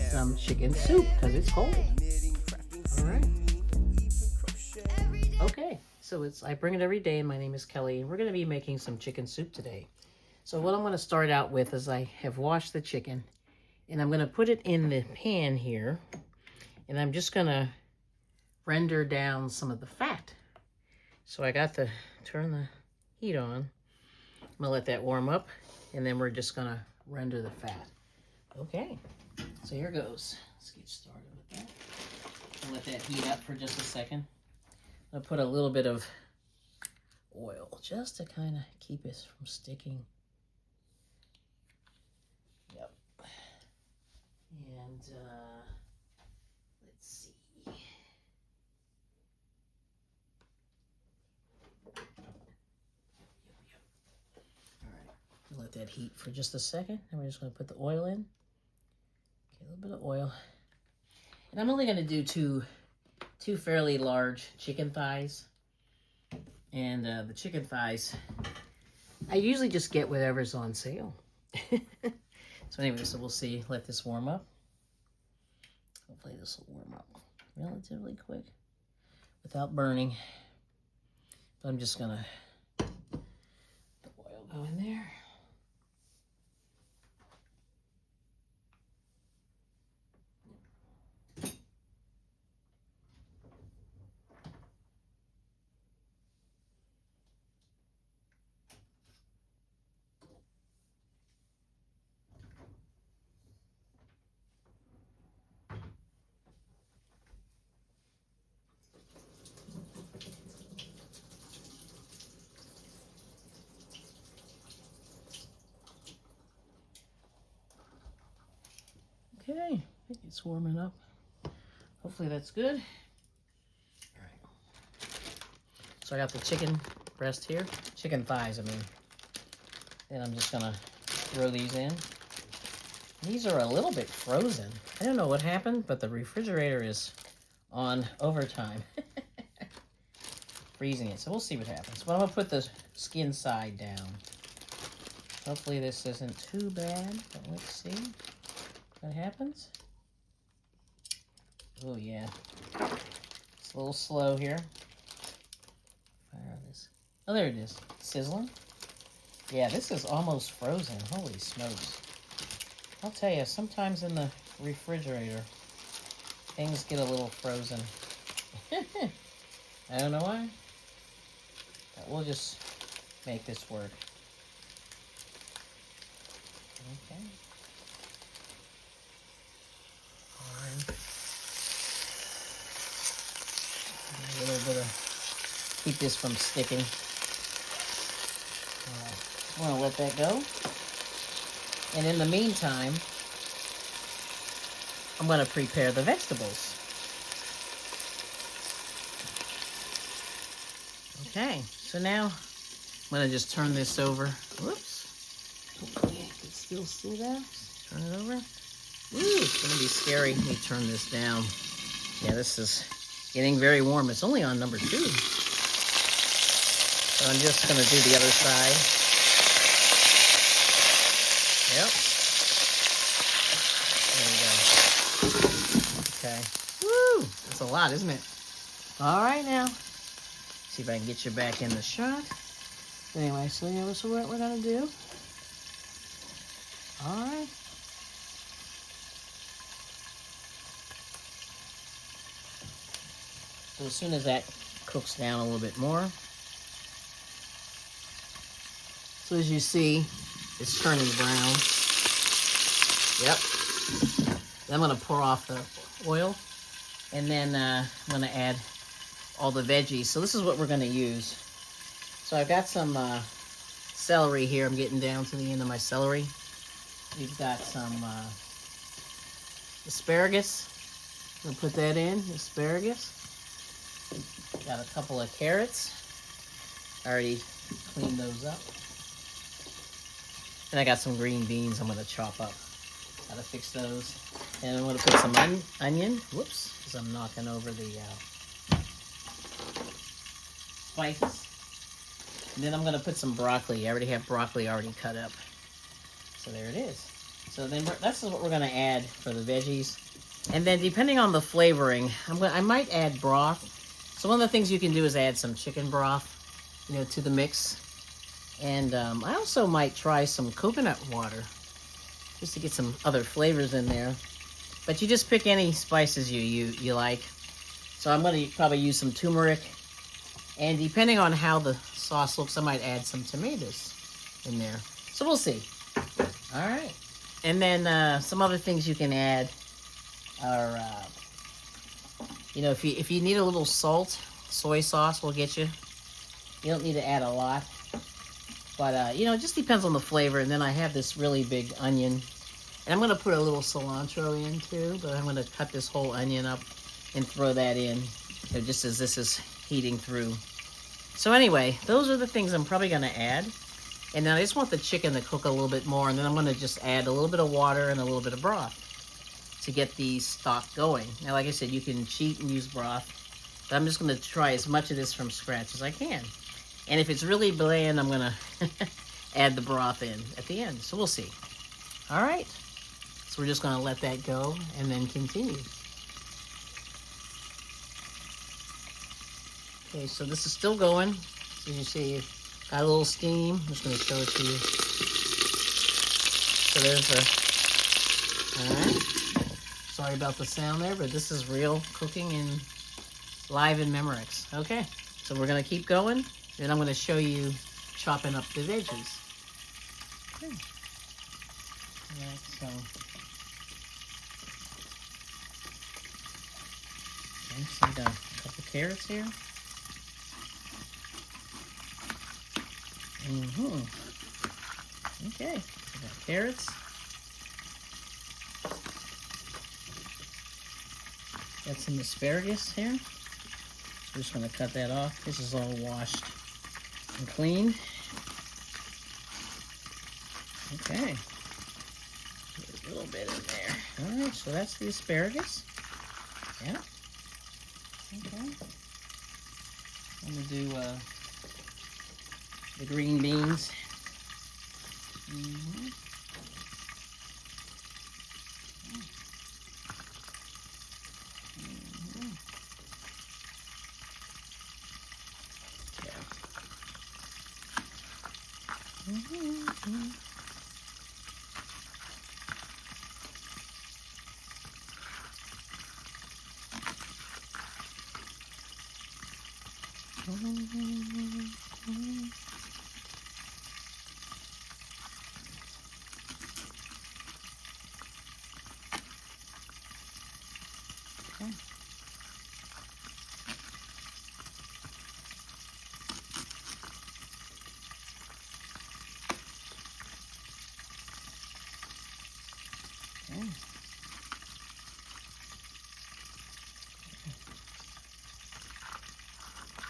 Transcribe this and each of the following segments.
some chicken soup because it's cold. All right. Okay, so I bring it every day, and my name is Kelly, and we're going to be making some chicken soup today. So what I'm going to start out with is I have washed the chicken, and I'm going to put it in the pan here, and I'm just going to render down some of the fat. So I got to turn the heat on. I'm going to let that warm up, and then we're just going to render the fat. Okay, so here goes. Let's get started with that. I'll let that heat up for just a second. I'll put a little bit of oil just to kind of keep it from sticking. Yep. And let's see. Yep. All right. Let that heat for just a second. And we're just going to put the oil in. Okay, a little bit of oil. And I'm only going to do two fairly large chicken thighs. And the chicken thighs, I usually just get whatever's on sale. So anyway, so we'll see. Let this warm up. Hopefully this will warm up relatively quick without burning. But I'm just going to let the oil go in there. Okay, I think it's warming up. Hopefully that's good. All right. So I got the chicken breast here. Chicken thighs, I mean. And I'm just gonna throw these in. These are a little bit frozen. I don't know what happened, but the refrigerator is on overtime. Freezing it, so we'll see what happens. But I'm gonna put the skin side down. Hopefully this isn't too bad, but let's see what happens. Oh yeah, it's a little slow here. Fire this. Oh, there it is, sizzling. Yeah, this is almost frozen. Holy smokes! I'll tell you, sometimes in the refrigerator, things get a little frozen. I don't know why, but we'll just make this work. Okay. A little bit of, keep this from sticking. I'm going to let that go. And in the meantime, I'm going to prepare the vegetables. Okay, so now I'm going to just turn this over. Whoops. Hopefully I can still see that. Turn it over. Ooh, it's going to be scary. Let me turn this down. Yeah, this is getting very warm. It's only on number 2. So I'm just going to do the other side. Yep. There we go. Okay. Woo! That's a lot, isn't it? All right, now. See if I can get you back in the shot. Anyway, so yeah, so what we're going to do. All right. So as soon as that cooks down a little bit more. So as you see, it's turning brown. Yep. Then I'm going to pour off the oil. And then I'm going to add all the veggies. So this is what we're going to use. So I've got some celery here. I'm getting down to the end of my celery. We've got some asparagus. We'll put that in, asparagus. Got a couple of carrots. I already cleaned those up. And I got some green beans I'm going to chop up. Gotta fix those. And I'm going to put some onion. Whoops, because I'm knocking over the spices. And then I'm going to put some broccoli. I already have broccoli already cut up. So there it is. So then that's what we're going to add for the veggies. And then depending on the flavoring, I might add broth. So one of the things you can do is add some chicken broth, to the mix. And I also might try some coconut water just to get some other flavors in there. But you just pick any spices you like. So I'm going to probably use some turmeric. And depending on how the sauce looks, I might add some tomatoes in there. So we'll see. All right. And then some other things you can add are, if you need a little salt, soy sauce will get you. You don't need to add a lot. But, it just depends on the flavor. And then I have this really big onion. And I'm going to put a little cilantro in too. But I'm going to cut this whole onion up and throw that in, just as this is heating through. So anyway, those are the things I'm probably going to add. And then I just want the chicken to cook a little bit more. And then I'm going to just add a little bit of water and a little bit of broth to get the stock going. Now, like I said, you can cheat and use broth. But I'm just going to try as much of this from scratch as I can. And if it's really bland, I'm going to add the broth in at the end. So we'll see. All right. So we're just going to let that go and then continue. Okay, so this is still going. So you see, it got a little steam. I'm just going to show it to you. So there's all right. Sorry about the sound there, but this is real cooking in live in Memorex. Okay, so we're going to keep going. Then I'm going to show you chopping up the veggies. Okay. All right, so. Okay, so we got a couple carrots here. Okay, we got carrots. Got some asparagus here. We're just going to cut that off. This is all washed and cleaned. Okay. Put a little bit in there. All right, so that's the asparagus. Yeah. Okay. I'm going to do the green beans. Okay.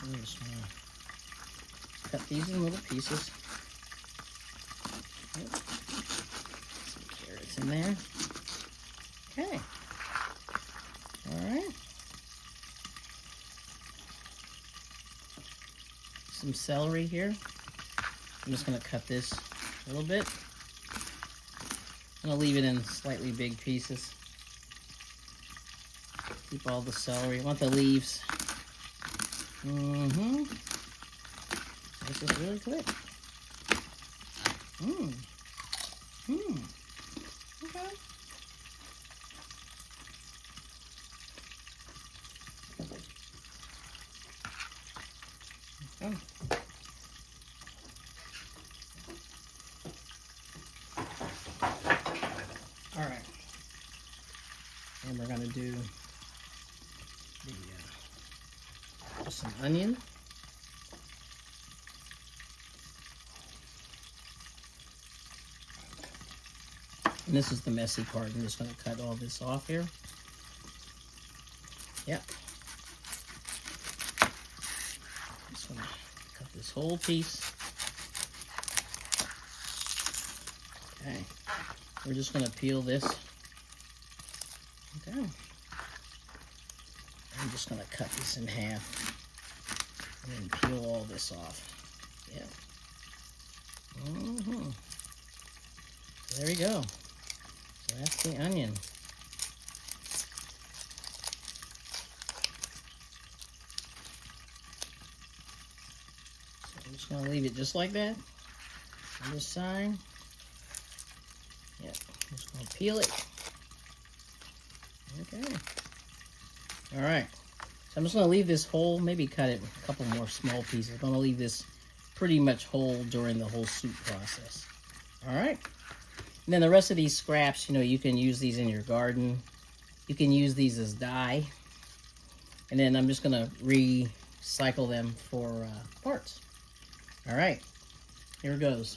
I'm just going to cut these in little pieces. Yep. Some carrots in there. Okay. All right. Some celery here. I'm just going to cut this a little bit. I'm going to leave it in slightly big pieces. Keep all the celery. I want the leaves. This is really quick. Okay. Okay. All right. And we're going to do just some onion. And this is the messy part. I'm just going to cut all this off here. Yep. Just going to cut this whole piece. Okay. We're just going to peel this. Okay. I'm just going to cut this in half and then peel all this off. Yeah. There we go. That's the onion. So I'm just going to leave it just like that on this side. Yep, I'm just going to peel it. Okay. All right. So I'm just going to leave this whole, maybe cut it a couple more small pieces. I'm going to leave this pretty much whole during the whole soup process. All right. And then the rest of these scraps, you know, you can use these in your garden. You can use these as dye. And then I'm just going to recycle them for parts. All right. Here it goes.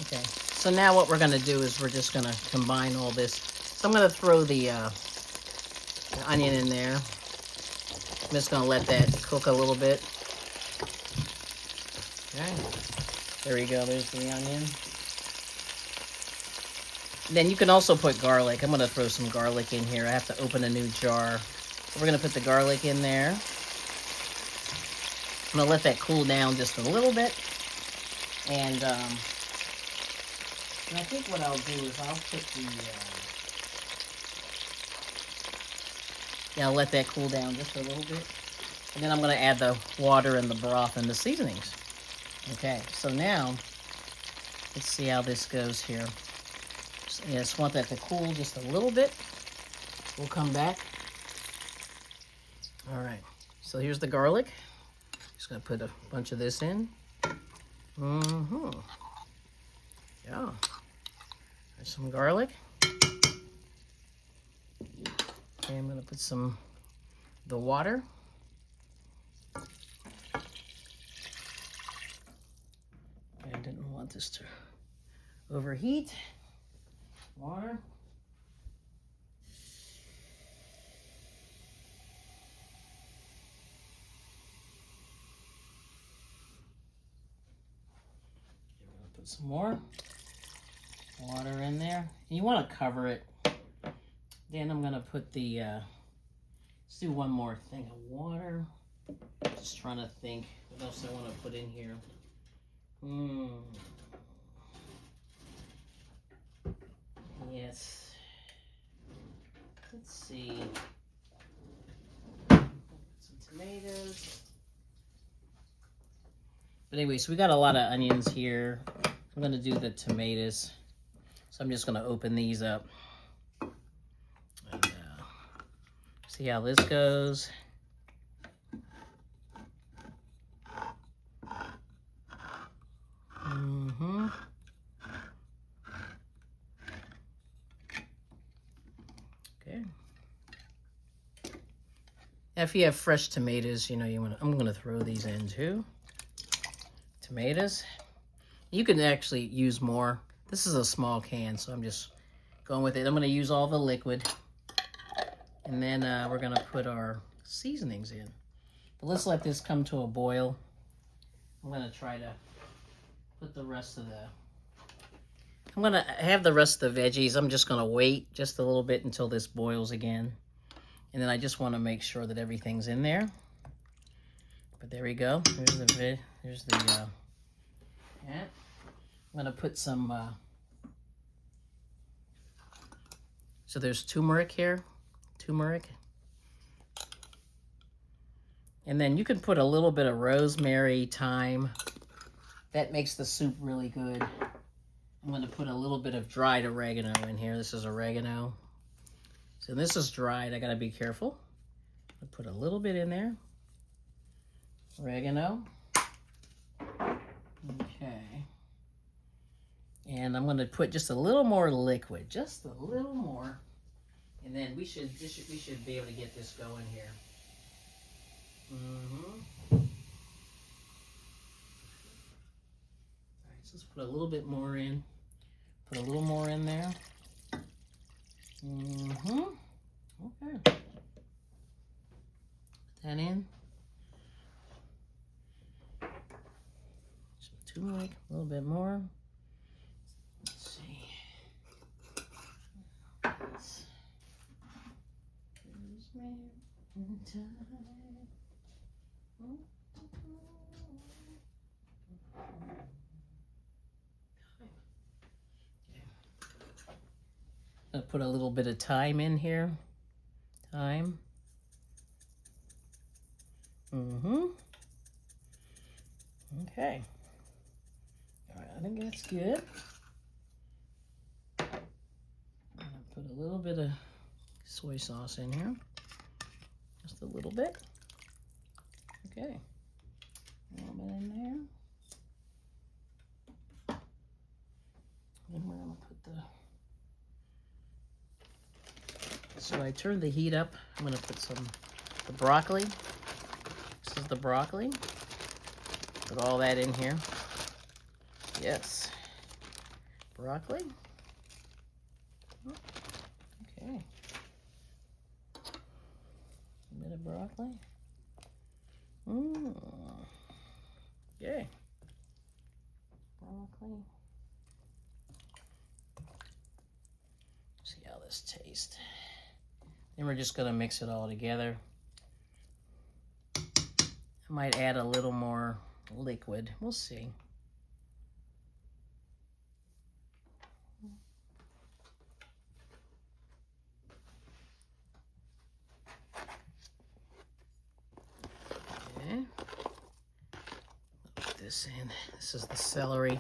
Okay. So now what we're going to do is we're just going to combine all this. So I'm going to throw the onion in there. I'm just going to let that cook a little bit. Okay. There we go. There's the onion. Then you can also put garlic. I'm going to throw some garlic in here. I have to open a new jar. So we're going to put the garlic in there. I'm going to let that cool down just a little bit. And I think what I'll do is I'll put the... I'll let that cool down just a little bit. And then I'm going to add the water and the broth and the seasonings. Okay, so now, let's see how this goes here. I just want that to cool just a little bit. We'll come back. All right, so here's the garlic. Just going to put a bunch of this in. Yeah. There's some garlic. Okay, I'm going to put some the water. I didn't want this to overheat. Water. Put some more water in there. And you want to cover it. Then I'm going to put the, let's do one more thing of water. Just trying to think what else I want to put in here. Yes. Let's see. Some tomatoes. But anyway, so we got a lot of onions here. I'm going to do the tomatoes. So I'm just going to open these up. And see how this goes. Okay. Now, if you have fresh tomatoes, you know, I'm going to throw these in too. Tomatoes. You can actually use more. This is a small can, so I'm just going with it. I'm going to use all the liquid. And then we're going to put our seasonings in. But let's let this come to a boil. I'm going to try to put the rest of the... I'm going to have the rest of the veggies. I'm just going to wait just a little bit until this boils again. And then I just want to make sure that everything's in there. But there we go. There's the yeah. I'm going to put some... so there's turmeric here. Turmeric. And then you can put a little bit of rosemary, thyme. That makes the soup really good. I'm going to put a little bit of dried oregano in here. This is oregano. So this is dried. I got to be careful. I'll put a little bit in there. Oregano. Okay. And I'm going to put just a little more liquid. Just a little more. And then we should be able to get this going here. All right, so let's put a little bit more in. Put a little more in there. Okay. Put that in. Some turmeric, a little bit more. Let's see. Rosemary and thyme. Gonna put a little bit of thyme in here. Thyme. Okay. All right, I think that's good. I'm gonna put a little bit of soy sauce in here. Just a little bit. Okay. A little bit in there. And we're gonna put the... So I turned the heat up. I'm gonna put the broccoli. This is the broccoli. Put all that in here. Yes. Broccoli. Okay. A bit of broccoli. Okay. Broccoli. See how this tastes. Then we're just gonna mix it all together. I might add a little more liquid. We'll see. Okay. Put this in. This is the celery.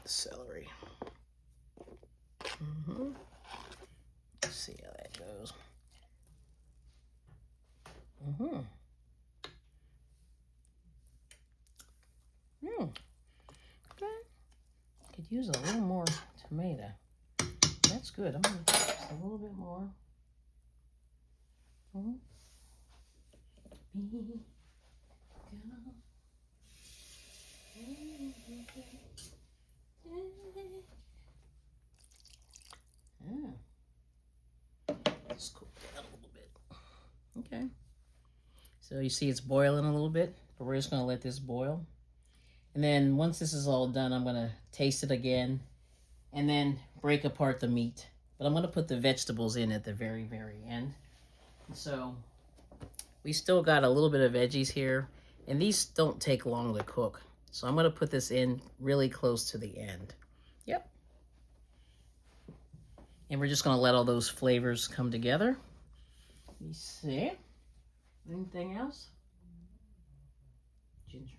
Celery. Let's see how that goes. Okay. Could use a little more tomato. That's good. I'm gonna put just a little bit more. Let's cool down a little bit. Okay. So you see it's boiling a little bit, but we're just gonna let this boil. And then once this is all done, I'm gonna taste it again and then break apart the meat. But I'm gonna put the vegetables in at the very, very end. So we still got a little bit of veggies here, and these don't take long to cook. So I'm gonna put this in really close to the end. Yep. And we're just gonna let all those flavors come together. Let me see. Anything else? Ginger.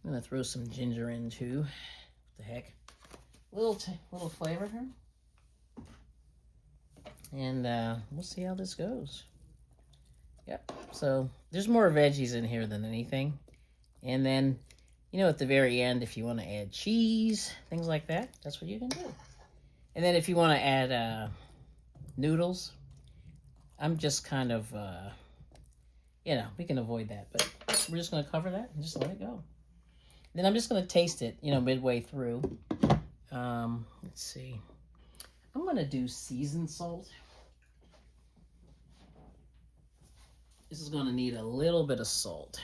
I'm gonna throw some ginger in too. What the heck? Little flavor here. And we'll see how this goes. Yep. So there's more veggies in here than anything. And then, you know, at the very end, if you want to add cheese, things like that, that's what you can do. And then if you want to add noodles, I'm just kind of, you know, we can avoid that. But we're just going to cover that and just let it go. Then I'm just going to taste it, you know, midway through. Let's see. I'm going to do seasoned salt. This is going to need a little bit of salt.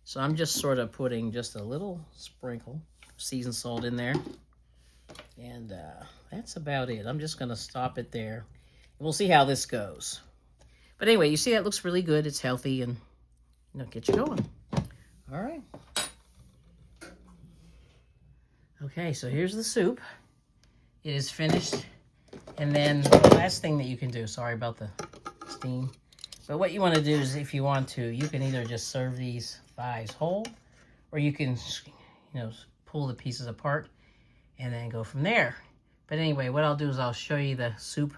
So I'm just sort of putting just a little sprinkle of seasoned salt in there. And that's about it. I'm just going to stop it there. And we'll see how this goes. But anyway, you see that looks really good. It's healthy and, you know, get you going. All right. Okay, so here's the soup. It is finished. And then the last thing that you can do, sorry about the steam, but what you want to do is, if you want to, you can either just serve these thighs whole, or you can, you know, pull the pieces apart and then go from there. But anyway, what I'll do is I'll show you the soup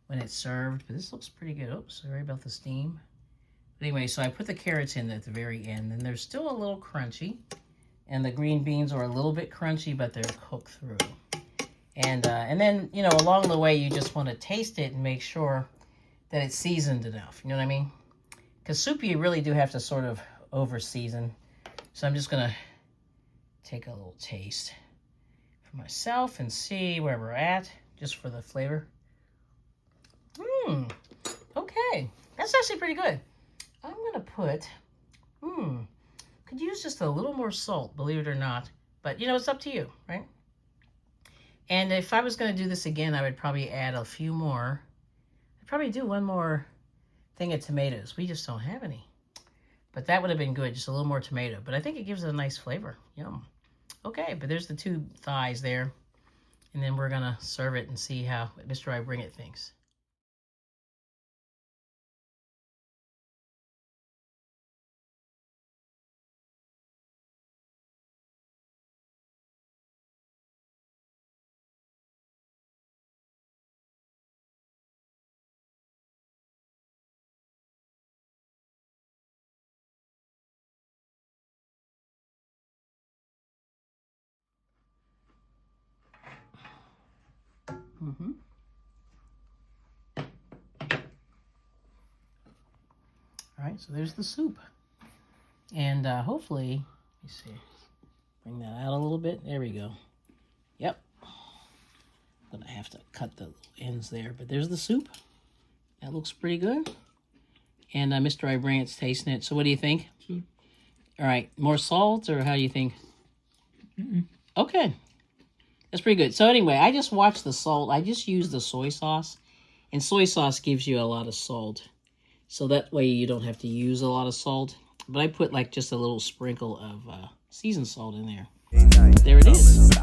when it's served. But this looks pretty good. Oops, sorry about the steam. But anyway, so I put the carrots in at the very end, and they're still a little crunchy. And the green beans are a little bit crunchy, but they're cooked through. And then, you know, along the way, you just want to taste it and make sure that it's seasoned enough. You know what I mean? Because soup, you really do have to sort of over-season. So I'm just going to take a little taste for myself and see where we're at, just for the flavor. Okay. That's actually pretty good. I'm going to put, could use just a little more salt, believe it or not. But, you know, it's up to you, right? And if I was going to do this again, I would probably add a few more. I'd probably do one more thing of tomatoes. We just don't have any. But that would have been good, just a little more tomato. But I think it gives it a nice flavor. Yum. Okay, but there's the 2 thighs there. And then we're going to serve it and see how Mr. I Bring It thinks. Mm-hmm. All right, so there's the soup. And hopefully, let me see, bring that out a little bit. There we go. Yep. I'm gonna have to cut the ends there, but there's the soup. That looks pretty good. And Mr. I Bring It's tasting it. So what do you think? All right, more salt, or how do you think? Okay. That's pretty good. So anyway, I just watched the salt. I just used the soy sauce. And soy sauce gives you a lot of salt. So that way you don't have to use a lot of salt. But I put like just a little sprinkle of seasoned salt in there. There it is.